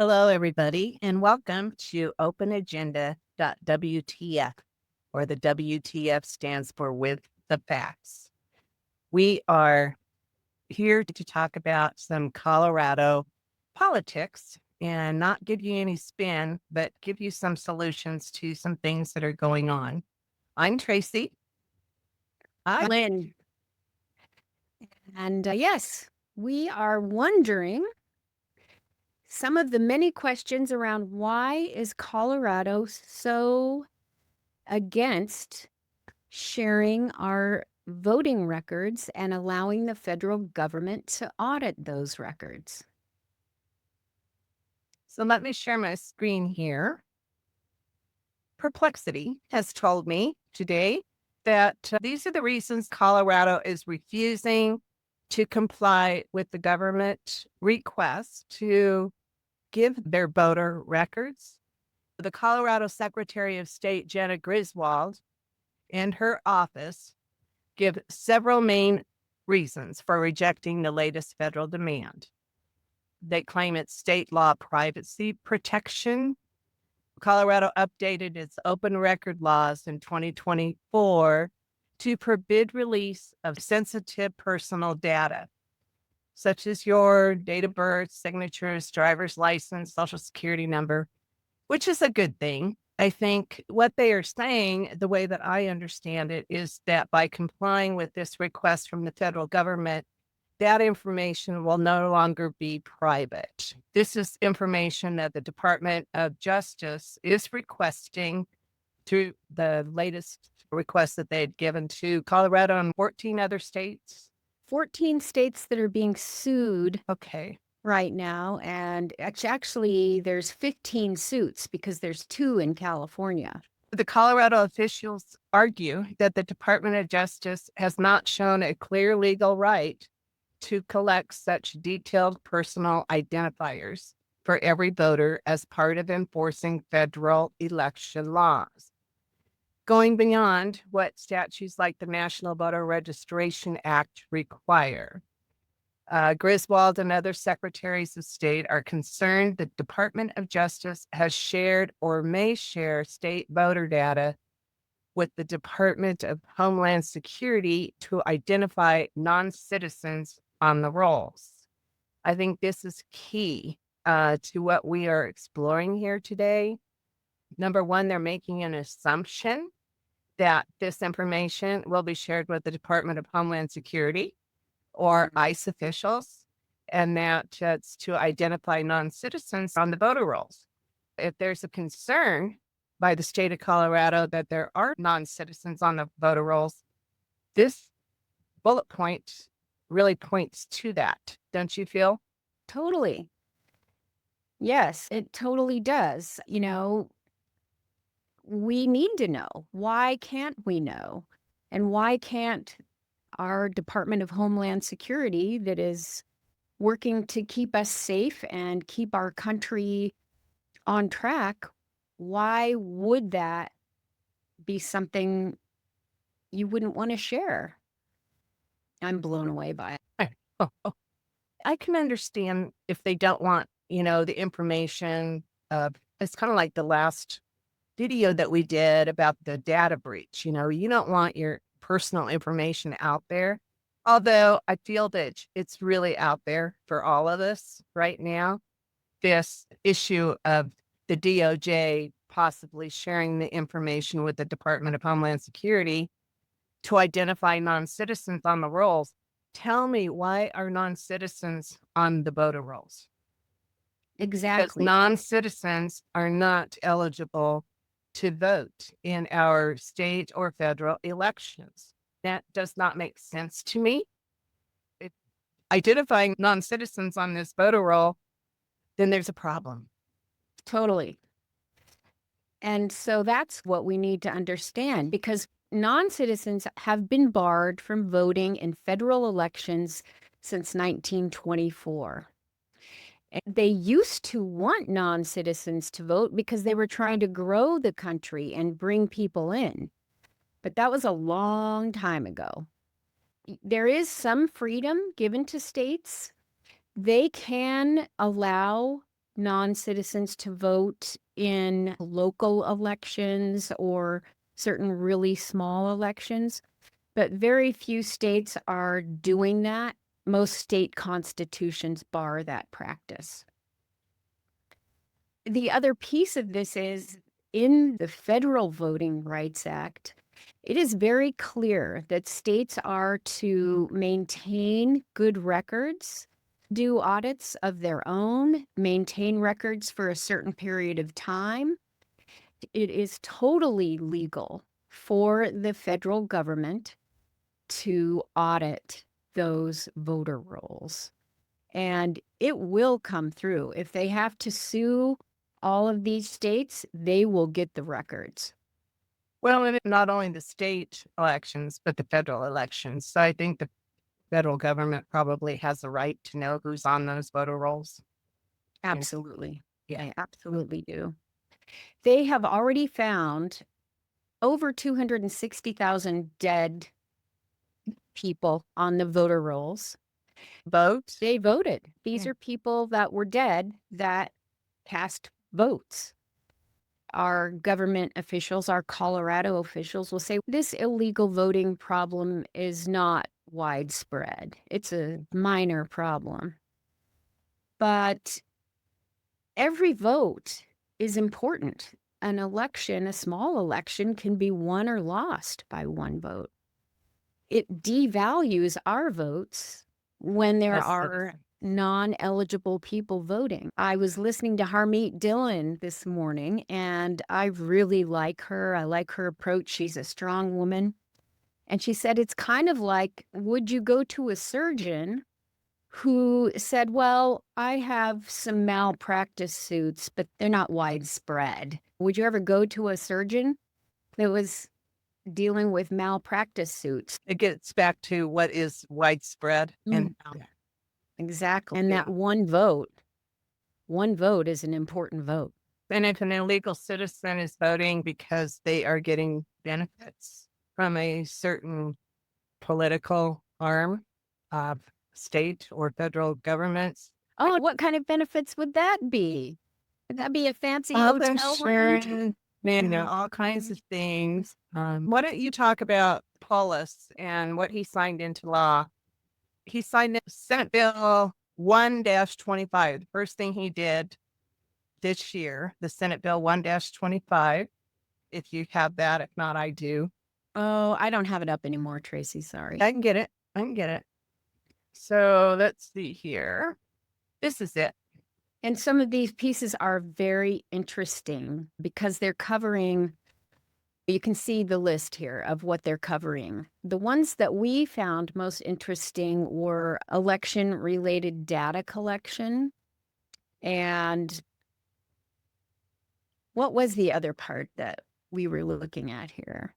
Hello, everybody, and welcome to OpenAgenda.wtf, or the WTF stands for With the Facts. We are here to talk about some Colorado politics and not give you any spin, but give you some solutions to some things that are going on. I'm Tracey. Hi. Lynn. And yes, we are wondering some of the many questions around why is Colorado so against sharing our voting records and allowing the federal government to audit those records? So let me share my screen here. Perplexity has told me today that these are the reasons Colorado is refusing to comply with the government request to give their voter records. The Colorado Secretary of State, Jenna Griswold, and her office give several main reasons for rejecting the latest federal demand. They claim it's state law privacy protection. Colorado updated its open record laws in 2024 to forbid release of sensitive personal data, such as your date of birth, signatures, driver's license, social security number, which is a good thing. I think what they are saying, the way that I understand it, is that by complying with this request from the federal government, that information will no longer be private. This is information that the Department of Justice is requesting through the latest request that they had given to Colorado and 14 other states. 14 states that are being sued Okay. right now, and actually there's 15 suits because there's 2 in California. The Colorado officials argue that the Department of Justice has not shown a clear legal right to collect such detailed personal identifiers for every voter as part of enforcing federal election laws, going beyond what statutes like the National Voter Registration Act require. Griswold and other secretaries of state are concerned the Department of Justice has shared or may share state voter data with the Department of Homeland Security to identify non-citizens on the rolls. I think this is key to what we are exploring here today. Number one, they're making an assumption that this information will be shared with the Department of Homeland Security or ICE officials, and that it's to identify non-citizens on the voter rolls. If there's a concern by the state of Colorado that there are non-citizens on the voter rolls, this bullet point really points to that, don't you feel? Totally. Yes, it totally does. We need to know. Why can't we know? And why can't our Department of Homeland Security, that is working to keep us safe and keep our country on track, why would that be something you wouldn't want to share? I'm blown away by it. I can understand if they don't want, the information of, it's kind of like the last video that we did about the data breach. You don't want your personal information out there. Although I feel that it's really out there for all of us right now. This issue of the DOJ possibly sharing the information with the Department of Homeland Security to identify non-citizens on the rolls. Tell me, why are non-citizens on the voter rolls? Because Exactly. non-citizens are not eligible to vote in our state or federal elections. That does not make sense to me. If identifying non-citizens on this voter roll, then there's a problem. Totally. And so that's what we need to understand, because non-citizens have been barred from voting in federal elections since 1924. And they used to want non-citizens to vote because they were trying to grow the country and bring people in. But that was a long time ago. There is some freedom given to states. They can allow non-citizens to vote in local elections or certain really small elections, but very few states are doing that. Most state constitutions bar that practice. The other piece of this is in the Federal Voting Rights Act, it is very clear that states are to maintain good records, do audits of their own, maintain records for a certain period of time. It is totally legal for the federal government to audit those voter rolls. And it will come through. If they have to sue all of these states, they will get the records. Well, and not only the state elections, but the federal elections. So I think the federal government probably has the right to know who's on those voter rolls. Absolutely. Yeah. They absolutely do. They have already found over 260,000 dead people on the voter rolls. Vote. They voted. These Yeah. are people that were dead that cast votes. Our government officials, our Colorado officials will say this illegal voting problem is not widespread. It's a minor problem. But every vote is important. An election, a small election, can be won or lost by one vote. It devalues our votes when there As are citizens. non-eligible people voting. I was listening to Harmeet Dillon this morning, and I really like her. I like her approach. She's a strong woman. And she said, it's kind of like, would you go to a surgeon who said, well, I have some malpractice suits, but they're not widespread. Would you ever go to a surgeon that was dealing with malpractice suits? It gets back to what is widespread. And Exactly. And Yeah. that one vote is an important vote. And if an illegal citizen is voting because they are getting benefits from a certain political arm of state or federal governments, Oh, what kind of benefits would that be? Would that be a fancy health hotel room? insurance, all kinds of things. Why don't you talk about Paulus and what he signed into law? He signed Senate Bill 1-25. The first thing he did this year, the Senate Bill 1-25. If you have that, if not, I do. Oh, I don't have it up anymore, Tracy. Sorry. I can get it. I can get it. So let's see here. This is it. And some of these pieces are very interesting because they're covering, you can see the list here of what they're covering. The ones that we found most interesting were election-related data collection. And what was the other part that we were looking at here?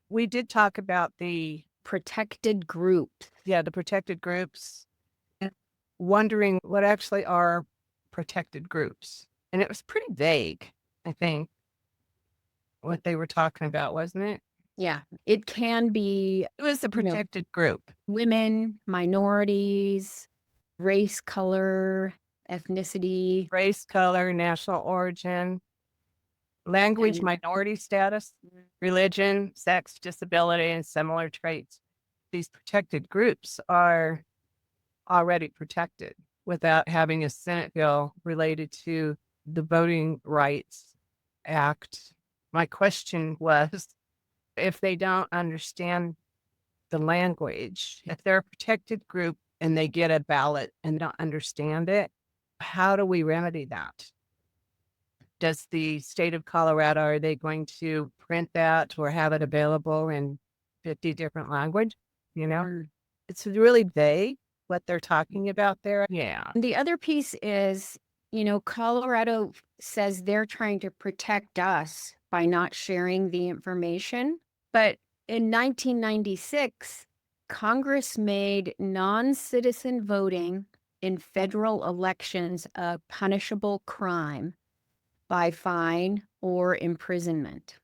We did talk about the Protected groups. the protected groups, wondering what actually are protected groups. And it was pretty vague, I think, what they were talking about, wasn't it? Yeah, it can be It was a protected group. women, minorities, race, color, ethnicity. Race, color, national origin, language, And- minority status, religion, sex, disability, and similar traits. These protected groups are already protected without having a Senate bill related to the Voting Rights Act. My question was, if they don't understand the language, if they're a protected group and they get a ballot and don't understand it, how do we remedy that? Does the state of Colorado, are they going to print that or have it available in 50 different language? It's really vague what they're talking about there. Yeah. The other piece is, Colorado says they're trying to protect us by not sharing the information. But in 1996, Congress made non-citizen voting in federal elections a punishable crime by fine or imprisonment.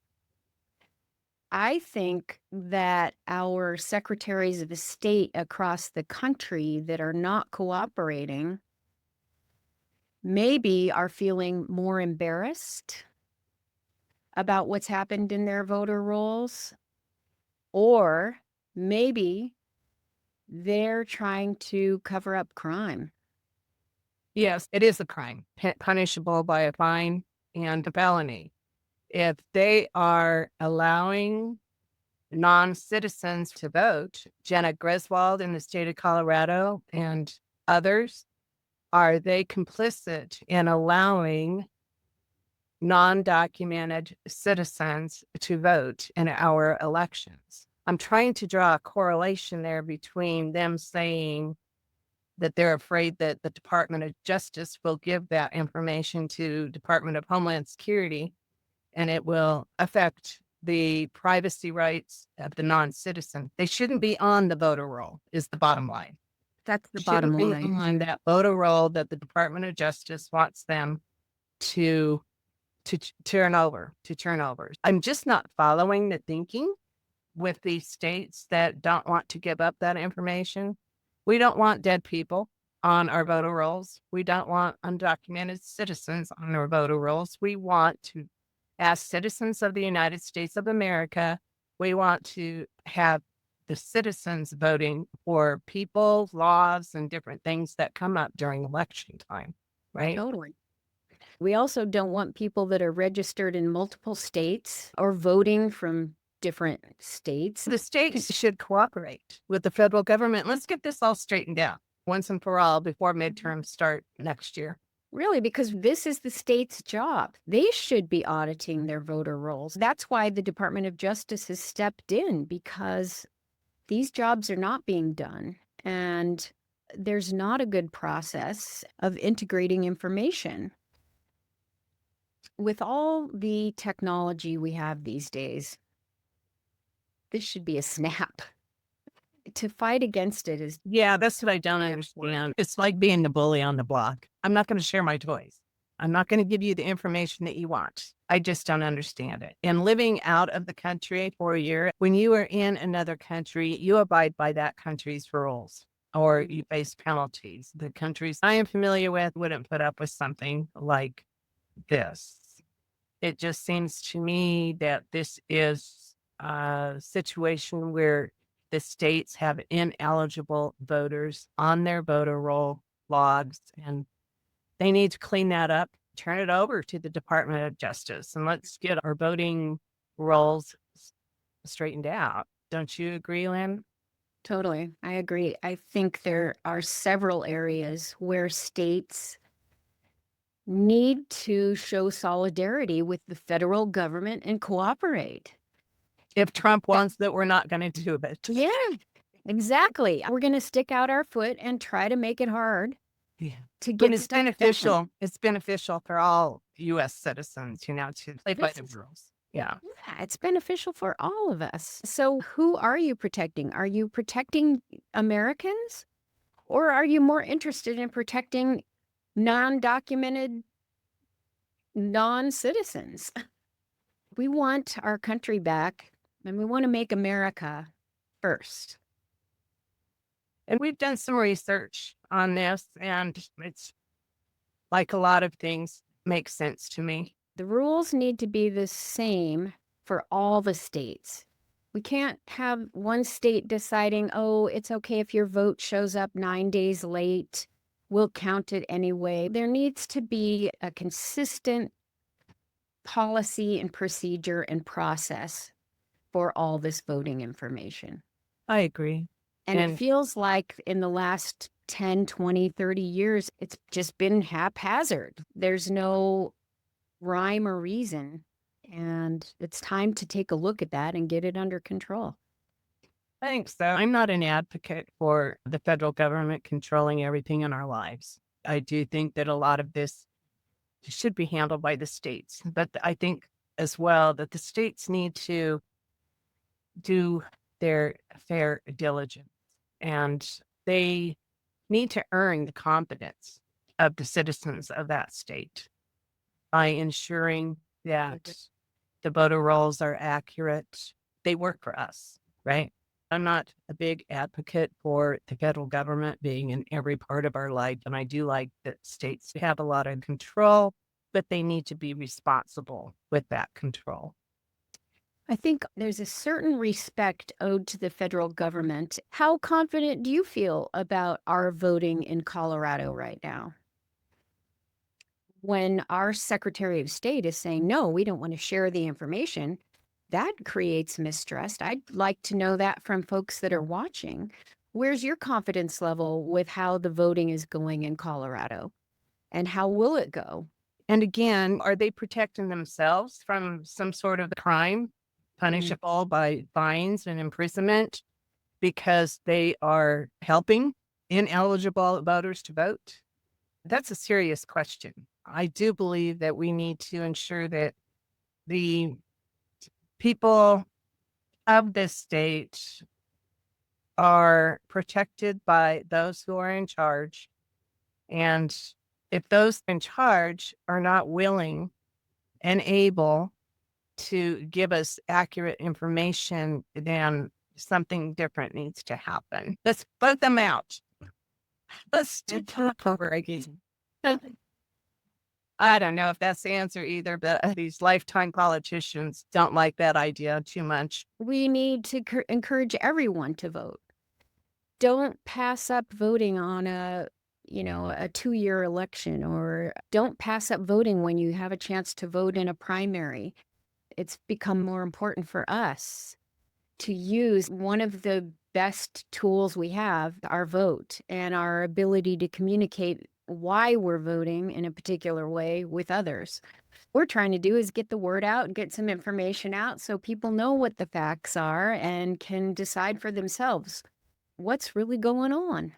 I think that our secretaries of state across the country that are not cooperating maybe are feeling more embarrassed about what's happened in their voter rolls, or maybe they're trying to cover up crime. Yes, it is a crime, punishable by a fine and a felony. If they are allowing non-citizens to vote, Jenna Griswold in the state of Colorado and others, are they complicit in allowing non-documented citizens to vote in our elections? I'm trying to draw a correlation there between them saying that they're afraid that the Department of Justice will give that information to Department of Homeland Security and it will affect the privacy rights of the non-citizen. They shouldn't be on the voter roll is the bottom line. That's the Shouldn't bottom be line. on that voter roll that the Department of Justice wants them to turn over. I'm just not following the thinking with these states that don't want to give up that information. We don't want dead people on our voter rolls. We don't want undocumented citizens on our voter rolls. We want to, as citizens of the United States of America, we want to have the citizens voting for people, laws, and different things that come up during election time, right? Totally. We also don't want people that are registered in multiple states or voting from different states. The states should cooperate with the federal government. Let's get this all straightened out once and for all before midterms start next year. Really, because this is the state's job. They should be auditing their voter rolls. That's why the Department of Justice has stepped in, because these jobs are not being done. And there's not a good process of integrating information. With all the technology we have these days, this should be a snap. To fight against it is, Yeah, that's what I don't understand. It's like being the bully on the block. I'm not going to share my toys. I'm not going to give you the information that you want. I just don't understand it. And living out of the country for a year, when you are in another country, you abide by that country's rules or you face penalties. The countries I am familiar with wouldn't put up with something like this. It just seems to me that this is a situation where the states have ineligible voters on their voter roll logs, and they need to clean that up, turn it over to the Department of Justice, and let's get our voting rolls straightened out. Don't you agree, Lynn? totally, I agree. I think there are several areas where states need to show solidarity with the federal government and cooperate. If Trump wants that, we're not going to do it. Yeah, exactly. We're going to stick out our foot and try to make it hard Yeah. to But get it's stuff done. beneficial. It's beneficial for all U.S. citizens, to play by the This is- rules. Yeah. Yeah, it's beneficial for all of us. So who are you protecting? Are you protecting Americans? Or are you more interested in protecting non-documented non-citizens? We want our country back, and we want to make America first. And we've done some research on this, and it's like a lot of things make sense to me. The rules need to be the same for all the states. We can't have one state deciding, oh, it's okay if your vote shows up 9 days late. We'll count it anyway. There needs to be a consistent policy and procedure and process for all this voting information. I agree. And And- it feels like in the last 10, 20, 30 years, it's just been haphazard. There's no rhyme or reason. And it's time to take a look at that and get it under control. I think so. I'm not an advocate for the federal government controlling everything in our lives. I do think that a lot of this should be handled by the states. But I think as well that the states need to do their fair diligence and they need to earn the confidence of the citizens of that state by ensuring that the voter rolls are accurate. They work for us, right? I'm not a big advocate for the federal government being in every part of our life. And I do like that states have a lot of control, but they need to be responsible with that control. I think there's a certain respect owed to the federal government. How confident do you feel about our voting in Colorado right now? When our Secretary of State is saying, no, we don't want to share the information, that creates mistrust. I'd like to know that from folks that are watching. Where's your confidence level with how the voting is going in Colorado? And how will it go? And again, are they protecting themselves from some sort of crime punishable by fines and imprisonment because they are helping ineligible voters to vote? That's a serious question. I do believe that we need to ensure that the people of this state are protected by those who are in charge. And if those in charge are not willing and able to give us accurate information, then something different needs to happen. Let's vote them out. Let's do talk over again. I don't know if that's the answer either, but these lifetime politicians don't like that idea too much. We need to encourage everyone to vote. Don't pass up voting on a 2-year election, or don't pass up voting when you have a chance to vote in a primary. It's become more important for us to use one of the best tools we have, our vote, and our ability to communicate why we're voting in a particular way with others. What we're trying to do is get the word out and get some information out so people know what the facts are and can decide for themselves what's really going on.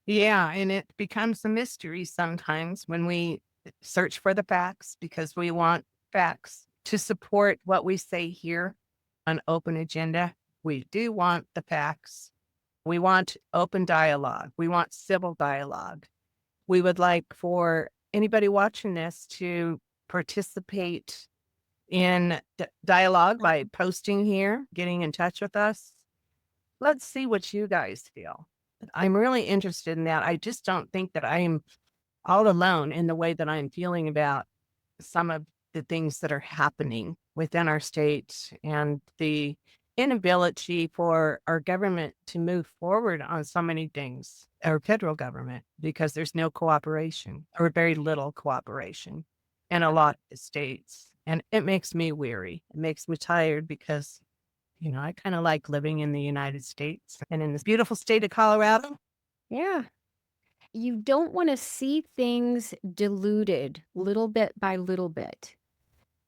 Yeah, and it becomes a mystery sometimes when we search for the facts because we want facts to support what we say here on Open Agenda. We do want the facts. We want open dialogue. We want civil dialogue. We would like for anybody watching this to participate in dialogue by posting here, getting in touch with us. Let's see what you guys feel. I'm really interested in that. I just don't think that I am all alone in the way that I'm feeling about some of the things that are happening within our state and the inability for our government to move forward on so many things, our federal government, because there's no cooperation or very little cooperation in a lot of the states. And it makes me weary. It makes me tired because, I kind of like living in the United States and in this beautiful state of Colorado. Yeah. You don't want to see things diluted little bit by little bit.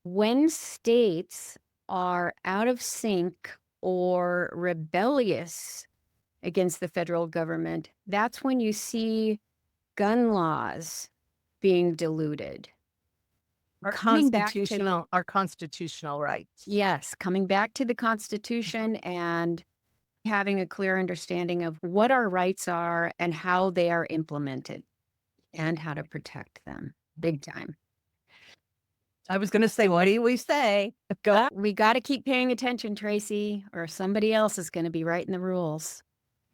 When states are out of sync or rebellious against the federal government, that's when you see gun laws being diluted. Our Coming back to constitutional rights. Yes, coming back to the Constitution and having a clear understanding of what our rights are and how they are implemented and how to protect them. Big time. I was going to say, what do we say? We got to keep paying attention, Tracy, or somebody else is going to be writing the rules.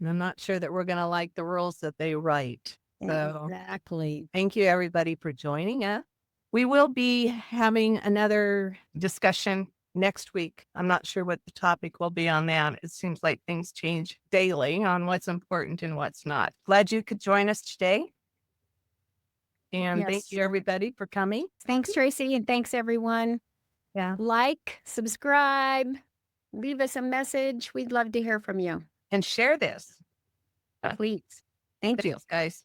I'm not sure that we're going to like the rules that they write. So Exactly. thank you, everybody, for joining us. We will be having another discussion next week. I'm not sure what the topic will be on that. It seems like things change daily on what's important and what's not. Glad you could join us today. And thank you, everybody, for coming. Thanks, Tracy, and thanks, everyone. Yeah. Like, subscribe, leave us a message. We'd love to hear from you. And share this. Please. Thank you. Thanks, guys.